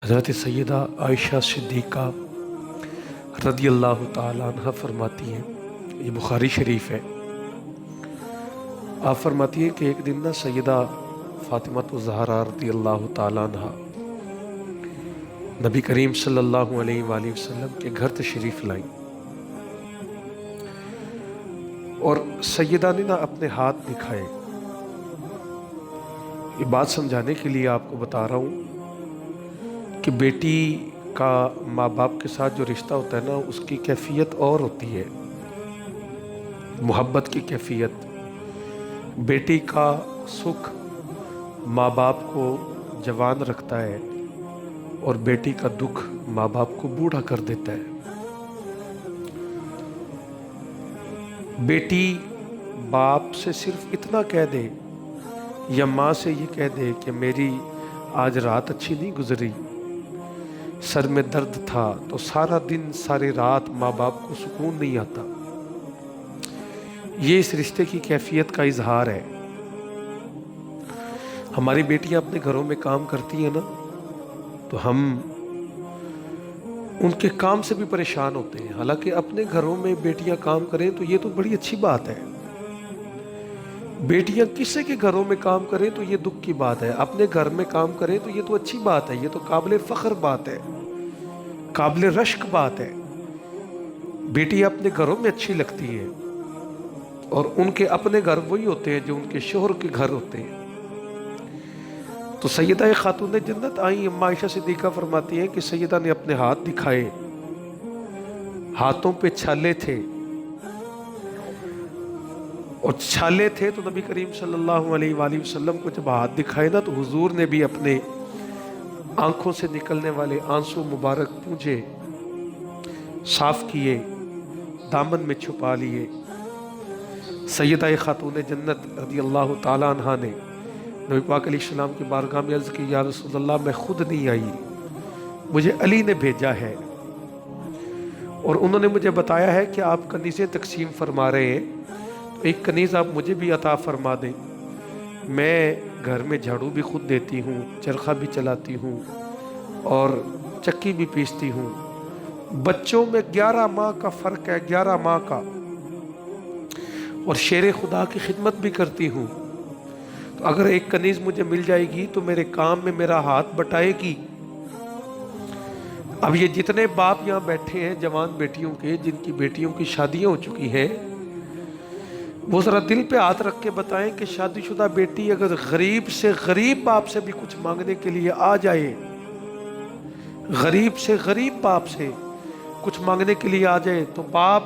حضرت سیدہ عائشہ صدیقہ رضی اللہ تعالیٰ عنہ فرماتی ہیں، یہ بخاری شریف ہے، آپ فرماتی ہیں کہ ایک دن نا سیدہ فاطمہ الزہرا رضی اللہ تعالیٰ عنہ نبی کریم صلی اللہ علیہ وآلہ وسلم کے گھر تشریف لائیں، اور سیدہ نے نا اپنے ہاتھ دکھائے۔ یہ بات سمجھانے کے لیے آپ کو بتا رہا ہوں کہ بیٹی کا ماں باپ کے ساتھ جو رشتہ ہوتا ہے نا، اس کی کیفیت اور ہوتی ہے، محبت کی کیفیت۔ بیٹی کا سکھ ماں باپ کو جوان رکھتا ہے، اور بیٹی کا دکھ ماں باپ کو بوڑھا کر دیتا ہے۔ بیٹی باپ سے صرف اتنا کہہ دے یا ماں سے یہ کہہ دے کہ میری آج رات اچھی نہیں گزری، سر میں درد تھا، تو سارا دن ساری رات ماں باپ کو سکون نہیں آتا۔ یہ اس رشتے کی کیفیت کا اظہار ہے۔ ہماری بیٹیاں اپنے گھروں میں کام کرتی ہیں نا، تو ہم ان کے کام سے بھی پریشان ہوتے ہیں۔ حالانکہ اپنے گھروں میں بیٹیاں کام کریں تو یہ تو بڑی اچھی بات ہے۔ بیٹیاں کسی کے گھروں میں کام کریں تو یہ دکھ کی بات ہے، اپنے گھر میں کام کریں تو یہ تو اچھی بات ہے، یہ تو قابل فخر بات ہے، قابل رشک بات ہے۔ بیٹی اپنے گھروں میں اچھی لگتی ہیں، اور ان کے اپنے گھر وہی ہوتے ہیں جو ان کے شوہر کے گھر ہوتے ہیں۔ تو سیدہ خاتون جنت آئیں، اماں عائشہ صدیقہ فرماتی ہیں کہ سیدہ نے اپنے ہاتھ دکھائے، ہاتھوں پہ چھالے تھے، اور چھالے تھے تو نبی کریم صلی اللہ علیہ وآلہ وسلم کو جب ہاتھ دکھائے نا، تو حضور نے بھی اپنے آنکھوں سے نکلنے والے آنسو مبارک پونچھے، صاف کیے، دامن میں چھپا لیے۔ سیدہ خاتون جنت رضی اللہ تعالیٰ عنہ نے نبی پاک علیہ السلام کی بارگاہ میں عرض کی، یا رسول اللہ میں خود نہیں آئی، مجھے علی نے بھیجا ہے، اور انہوں نے مجھے بتایا ہے کہ آپ کنیزیں تقسیم فرما رہے ہیں، تو ایک کنیز آپ مجھے بھی عطا فرما دیں۔ میں گھر میں جھاڑو بھی خود دیتی ہوں، چرخہ بھی چلاتی ہوں، اور چکی بھی پیستی ہوں۔ بچوں میں 11 ماہ کا فرق ہے، 11 ماہ کا، اور شیر خدا کی خدمت بھی کرتی ہوں۔ تو اگر ایک کنیز مجھے مل جائے گی تو میرے کام میں میرا ہاتھ بٹائے گی۔ اب یہ جتنے باپ یہاں بیٹھے ہیں جوان بیٹیوں کے، جن کی بیٹیوں کی شادیاں ہو چکی ہیں، وہ ذرا دل پہ ہاتھ رکھ کے بتائیں کہ شادی شدہ بیٹی اگر غریب سے غریب باپ سے بھی کچھ مانگنے کے لیے آ جائے، غریب سے غریب باپ سے کچھ مانگنے کے لیے آ جائے، تو باپ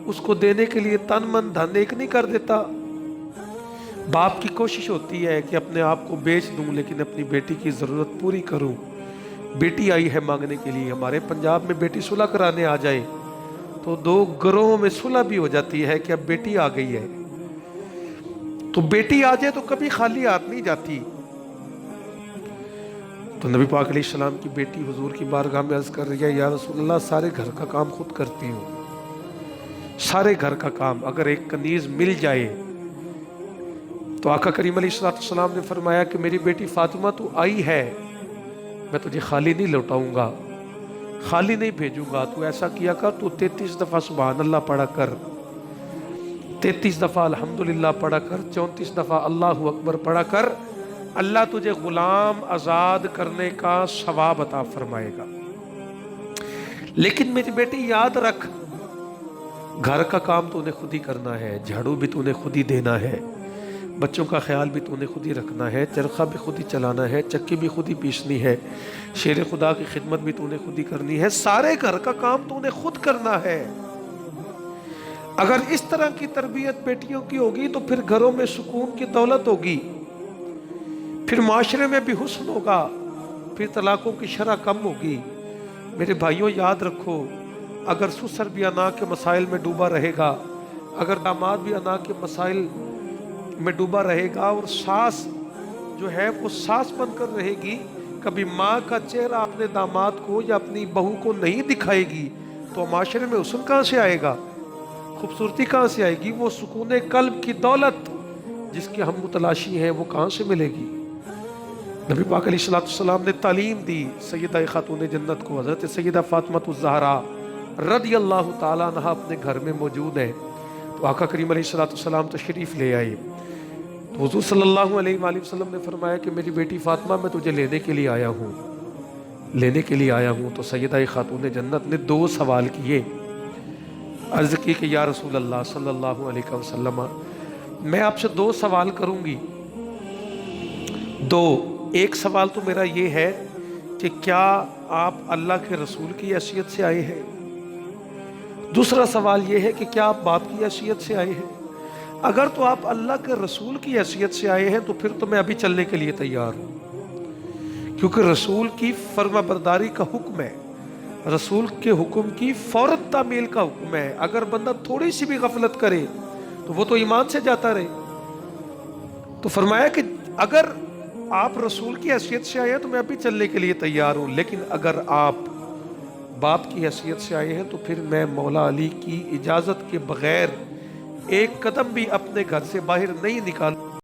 اس کو دینے کے لیے تن من دھن ایک نہیں کر دیتا۔ باپ کی کوشش ہوتی ہے کہ اپنے آپ کو بیچ دوں لیکن اپنی بیٹی کی ضرورت پوری کروں۔ بیٹی آئی ہے مانگنے کے لیے، ہمارے پنجاب میں بیٹی صلح کرانے آ جائے تو 2 گروہوں میں صلح بھی ہو جاتی ہے کہ اب بیٹی آ گئی ہے۔ تو بیٹی آ جائے تو کبھی خالی ہاتھ نہیں جاتی۔ تو نبی پاک علیہ السلام کی بیٹی حضور کی بارگاہ میں عرض کر رہی ہے، یا رسول اللہ سارے گھر کا کام خود کرتی ہوں، سارے گھر کا کام۔ اگر ایک کنیز مل جائے تو آقا کریم علیہ السلام نے فرمایا کہ میری بیٹی فاطمہ تو آئی ہے، میں تجھے خالی نہیں لوٹاؤں گا، خالی نہیں بھیجوں گا۔ تو ایسا کیا کر، تو 33 دفعہ سبحان اللہ پڑھا کر، 33 دفعہ الحمدللہ پڑھا کر، 34 دفعہ اللہ اکبر پڑھا کر، اللہ تجھے غلام آزاد کرنے کا ثواب عطا فرمائے گا۔ لیکن میری بیٹی یاد رکھ، گھر کا کام تو نے خود ہی کرنا ہے، جھاڑو بھی تو نے خود ہی دینا ہے، بچوں کا خیال بھی تو نے خود ہی رکھنا ہے، چرخہ بھی خود ہی چلانا ہے، چکی بھی خود ہی پیسنی ہے، شیر خدا کی خدمت بھی تو نے خود ہی کرنی ہے، سارے گھر کا کام تو نے خود کرنا ہے۔ اگر اس طرح کی تربیت بیٹیوں کی ہوگی تو پھر گھروں میں سکون کی دولت ہوگی، پھر معاشرے میں بھی حسن ہوگا، پھر طلاقوں کی شرح کم ہوگی۔ میرے بھائیوں یاد رکھو، اگر سسر بھی انا کے مسائل میں ڈوبا رہے گا، اگر داماد بھی انا کے مسائل میں ڈوبا رہے گا، اور ساس جو ہے وہ ساس بن کر رہے گی، کبھی ماں کا چہرہ اپنے داماد کو یا اپنی بہو کو نہیں دکھائے گی، تو معاشرے میں حسن کہاں سے آئے گا، خوبصورتی کہاں سے آئے گی، وہ سکون قلب کی دولت جس کے ہم متلاشی ہیں وہ کہاں سے ملے گی۔ نبی پاک علیہ السلام نے تعلیم دی سیدہ خاتون جنت کو، حضرت سیدہ فاطمہ الزہرا رضی اللہ تعالیٰ عنہ اپنے گھر میں موجود ہیں، تو آقا کریم علیہ السلام تشریف لے آئے، تو حضور صلی اللہ علیہ وآلہ وسلم نے فرمایا کہ میری بیٹی فاطمہ میں تجھے لینے کے لیے آیا ہوں، تو سیدہ خاتون جنت نے 2 سوال کیے، عرض کی کہ یا رسول اللہ صلی اللہ علیہ وسلم میں آپ سے 2 سوال کروں گی، ایک سوال تو میرا یہ ہے کہ کیا آپ اللہ کے رسول کی حیثیت سے آئے ہیں؟ دوسرا سوال یہ ہے کہ کیا آپ باپ کی حیثیت سے آئے ہیں؟ اگر تو آپ اللہ کے رسول کی حیثیت سے آئے ہیں تو پھر تو میں ابھی چلنے کے لیے تیار ہوں، کیونکہ رسول کی فرما برداری کا حکم ہے، رسول کے حکم کی فوراً تعمیل کا حکم ہے، اگر بندہ تھوڑی سی بھی غفلت کرے تو وہ تو ایمان سے جاتا رہے۔ تو فرمایا کہ اگر آپ رسول کی حیثیت سے آئے ہیں تو میں ابھی چلنے کے لیے تیار ہوں، لیکن اگر آپ باپ کی حیثیت سے آئے ہیں تو پھر میں مولا علی کی اجازت کے بغیر ایک قدم بھی اپنے گھر سے باہر نہیں نکال